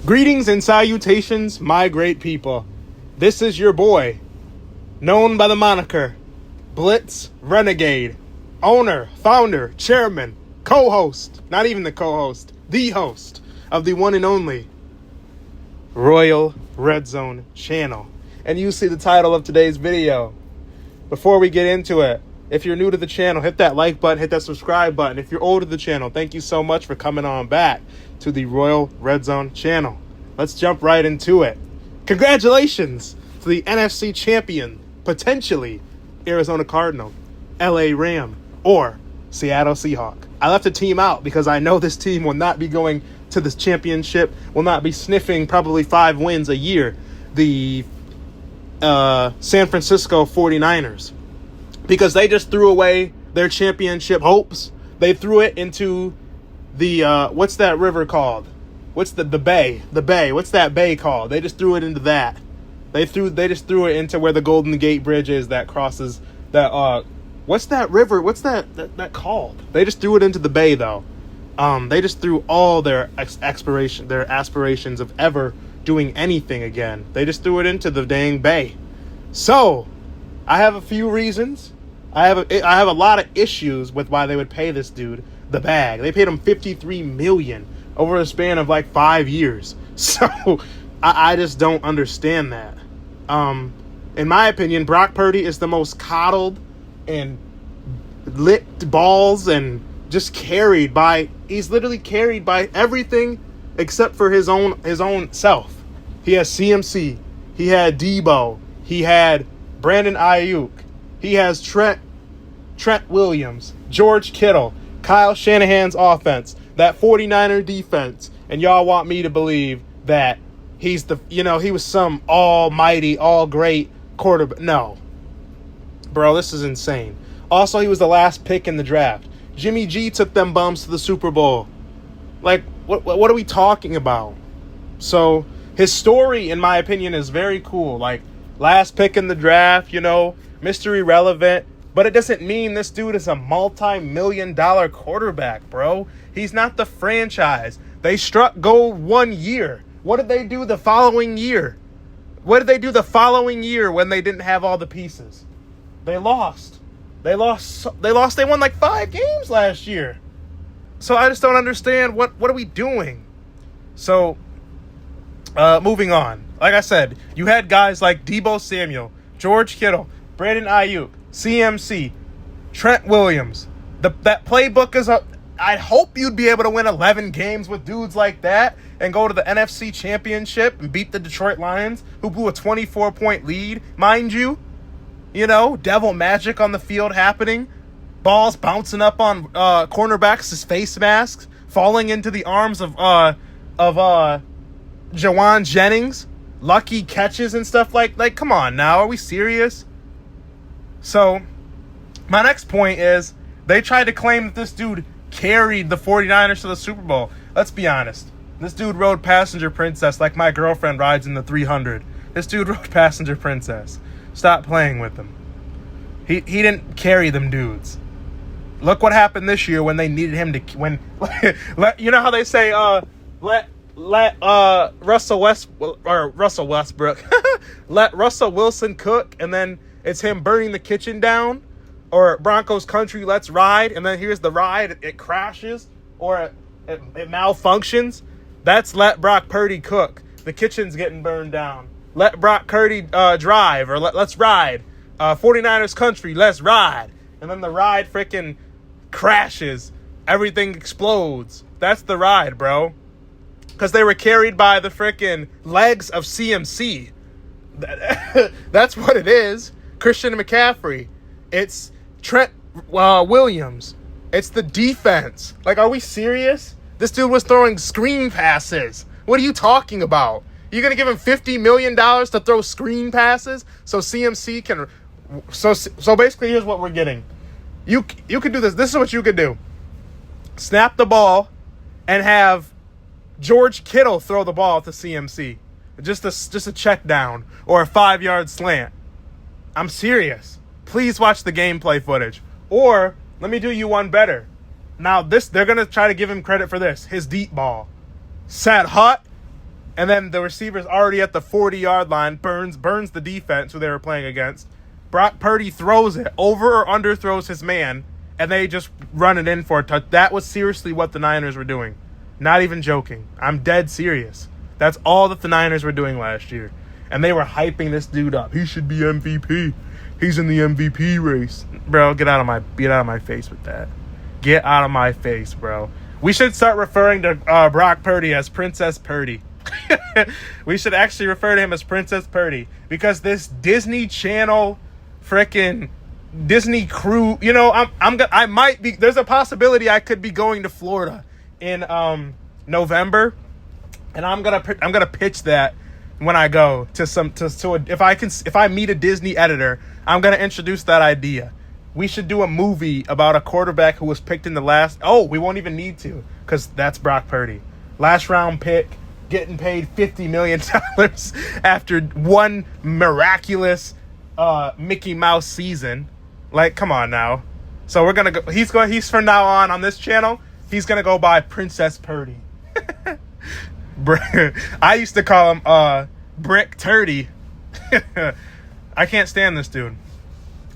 Greetings and salutations, my great people. This is your boy, known by the moniker Blitz Renegade, owner, founder, chairman, co-host, not even the co-host, the host of the one and only Royal Red Zone channel. And you see the title of today's video. Before we get into it, if you're new to the channel, hit that like button, hit that subscribe button. If you're old to the channel, thank you so much for coming on back to the Royal Red Zone channel. Let's jump right into it. Congratulations to the NFC champion, potentially Arizona Cardinal, LA Ram, or Seattle Seahawk. I left a team out because I know this team will not be going to this championship, will not be sniffing probably 5 wins a year. The San Francisco 49ers. Because they just threw away their championship hopes. They threw it into the, what's that river called? What's the bay? The bay. What's that bay called? They just threw it into that. They just threw it into where the Golden Gate Bridge is that crosses that, what's that river? What's that called? They just threw it into the bay, though. They just threw all their aspirations of ever doing anything again. They just threw it into the dang bay. So, I have a few reasons. I have a lot of issues with why they would pay this dude the bag. They paid him $53 million over a span of like 5 years. So I just don't understand that. In my opinion, Brock Purdy is the most coddled and licked balls and just he's literally carried by everything except for his own self. He has CMC. He had Debo. He had Brandon Ayuk. He has Trent Williams, George Kittle, Kyle Shanahan's offense, that 49er defense, and y'all want me to believe that he was some almighty, all great quarterback. No. Bro, this is insane. Also, he was the last pick in the draft. Jimmy G took them bums to the Super Bowl. Like, what are we talking about? So, his story, in my opinion, is very cool. Like, last pick in the draft, Mr. Irrelevant. But it doesn't mean this dude is a multi-million-dollar quarterback, bro. He's not the franchise. They struck gold 1 year. What did they do the following year? What did they do the following year when they didn't have all the pieces? They lost. They won like 5 games last year. So I just don't understand what are we doing? So, moving on. Like I said, you had guys like Debo Samuel, George Kittle, Brandon Ayuk, CMC, Trent Williams. That playbook is up. I hope you'd be able to win 11 games with dudes like that and go to the NFC Championship and beat the Detroit Lions, who blew a 24-point lead, mind you. Devil magic on the field happening. Balls bouncing up on cornerbacks' face masks, falling into the arms of Jawan Jennings. Lucky catches and stuff like, come on now, are we serious? So, my next point is, they tried to claim that this dude carried the 49ers to the Super Bowl. Let's be honest. This dude rode Passenger Princess like my girlfriend rides in the 300. This dude rode Passenger Princess. Stop playing with him. He didn't carry them dudes. Look what happened this year when they needed him to... you know how they say, let Russell Westbrook let Russell Wilson cook, and then it's him burning the kitchen down, or Broncos country, let's ride, and then here's the ride, it crashes, or it malfunctions. That's let Brock Purdy cook. The kitchen's getting burned down. Let Brock Purdy drive, or let's ride. 49ers country, let's ride. And then the ride freaking crashes. Everything explodes. That's the ride, bro. Because they were carried by the freaking legs of CMC. That's what it is. Christian McCaffrey. It's Trent Williams. It's the defense. Like, are we serious? This dude was throwing screen passes. What are you talking about? You're going to give him $50 million to throw screen passes so CMC can... So basically, here's what we're getting. You could do this. This is what you could do. Snap the ball and have George Kittle throw the ball to CMC. Just a check down or a 5-yard slant. I'm serious. Please watch the gameplay footage. Or let me do you one better. Now they're gonna try to give him credit for this. His deep ball. Sat hot, And then the receiver's already at the 40-yard line, burns the defense who they were playing against. Brock Purdy throws it, over or under throws his man, and they just run it in for a touch. That was seriously what the Niners were doing. Not even joking. I'm dead serious. That's all that the Niners were doing last year. And they were hyping this dude up. He should be MVP. He's in the MVP race. Bro, get out of my face with that. Get out of my face, bro. We should start referring to Brock Purdy as Princess Purdy. We should actually refer to him as Princess Purdy, because this Disney Channel frickin' Disney crew, you know, I might be, there's a possibility I could be going to Florida in November, and I'm gonna pitch that when I go if I meet a Disney editor, I'm gonna introduce that idea. We should do a movie about a quarterback who was picked in the last. Oh, we won't even need to, because that's Brock Purdy, last round pick, getting paid $50 million after one miraculous Mickey Mouse season. Like, come on now. So we're gonna go. He's from now on this channel, he's gonna go by Princess Purdy. I used to call him Brick Turdy. I can't stand this dude.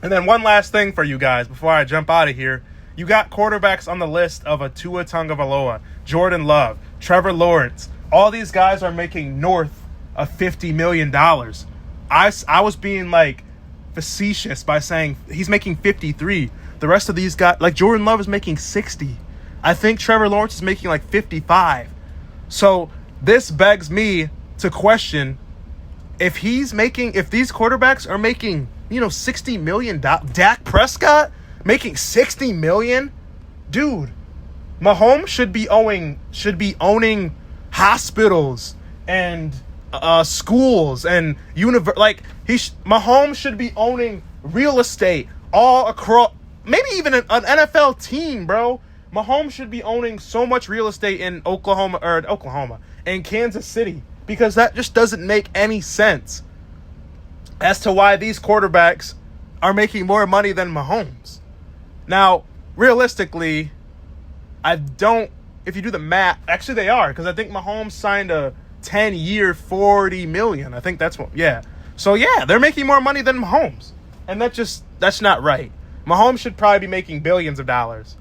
And then one last thing for you guys before I jump out of here. You got quarterbacks on the list of a Tua Tagovailoa, Jordan Love, Trevor Lawrence. All these guys are making north of $50 million. I was being like facetious by saying he's making 53. The rest of these guys, like Jordan Love, is making 60. I think Trevor Lawrence is making like 55. So this begs me to question if these quarterbacks are making, $60 million. Dak Prescott making $60 million, dude. Mahomes should be owning hospitals and schools and Mahomes should be owning real estate all across, maybe even an NFL team, bro. Mahomes should be owning so much real estate in Oklahoma and Kansas City, because that just doesn't make any sense as to why these quarterbacks are making more money than Mahomes. Now, realistically, if you do the math, actually they are, because I think Mahomes signed a 10-year, $40 million. I think that's what, yeah. So yeah, they're making more money than Mahomes. And that's not right. Mahomes should probably be making billions of dollars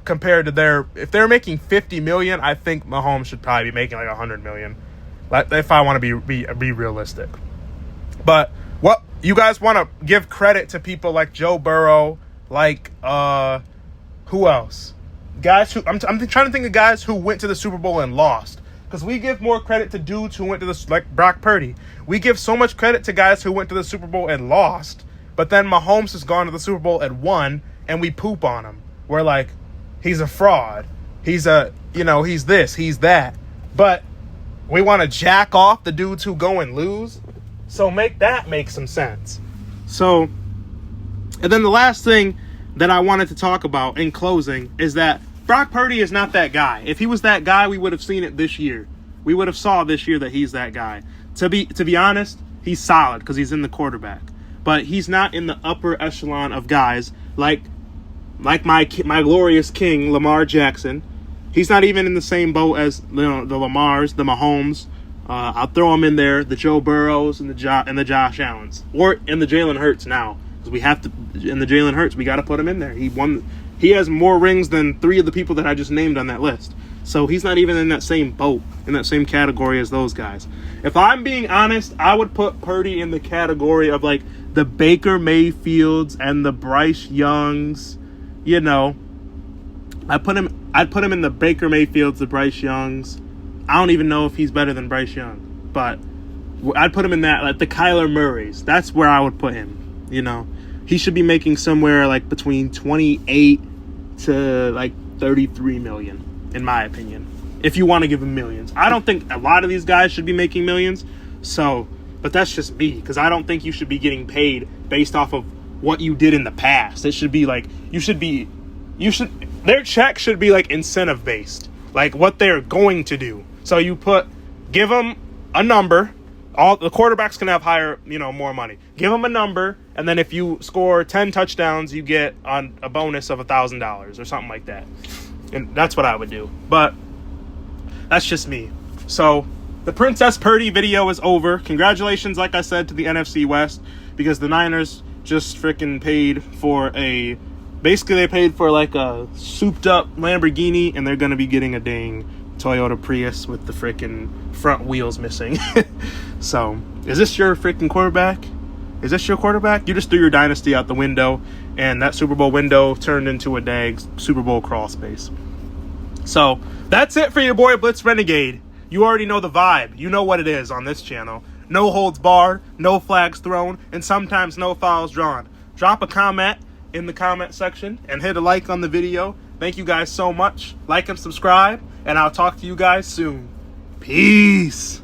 compared to if they're making $50 million, I think Mahomes should probably be making like $100 million. If I want to be realistic. But what you guys want to give credit to people like Joe Burrow, like who else? Guys who I'm trying to think of guys who went to the Super Bowl and lost. Because we give more credit to dudes who went to like Brock Purdy. We give so much credit to guys who went to the Super Bowl and lost, but then Mahomes has gone to the Super Bowl and won, and we poop on him. We're like, he's a fraud. He's he's this, he's that. But we want to jack off the dudes who go and lose. So make some sense. So, and then the last thing that I wanted to talk about in closing is that Brock Purdy is not that guy. If he was that guy, we would have seen it this year. We would have saw this year that he's that guy. To be honest, he's solid because he's in the quarterback. But he's not in the upper echelon of guys like my glorious king, Lamar Jackson. He's not even in the same boat as the Lamars, the Mahomes. I'll throw him in there, the Joe Burrows and the Josh Allens. Or in the Jalen Hurts now. Because we have to, in the Jalen Hurts, we got to put him in there. He has more rings than 3 of the people that I just named on that list. So he's not even in that same boat, in that same category as those guys. If I'm being honest, I would put Purdy in the category of like the Baker Mayfields and the Bryce Youngs. I'd put him in the Baker Mayfields, the Bryce Youngs. I don't even know if he's better than Bryce Young, but I'd put him in that, like the Kyler Murrays. That's where I would put him. He should be making somewhere like between 28 to like 33 million, in my opinion, if you want to give him millions. I don't think a lot of these guys should be making millions. But that's just me, because I don't think you should be getting paid based off of what you did in the past. It should be like, their check should be like incentive based, like what they're going to do. So give them a number. All the quarterbacks can have higher, more money. Give them a number, and then if you score 10 touchdowns, you get on a bonus of $1,000 or something like that. And that's what I would do. But that's just me. So the Princess Purdy video is over. Congratulations, like I said, to the NFC West, because the Niners just freaking paid for basically they paid for like a souped up Lamborghini, and they're going to be getting a dang Toyota Prius with the freaking front wheels missing. So, is this your freaking quarterback? Is this your quarterback? You just threw your dynasty out the window, and that Super Bowl window turned into a dang Super Bowl crawl space. So, that's it for your boy Blitz Renegade. You already know the vibe. You know what it is on this channel. No holds barred, no flags thrown, and sometimes no fouls drawn. Drop a comment in the comment section and hit a like on the video. Thank you guys so much. Like and subscribe, and I'll talk to you guys soon. Peace.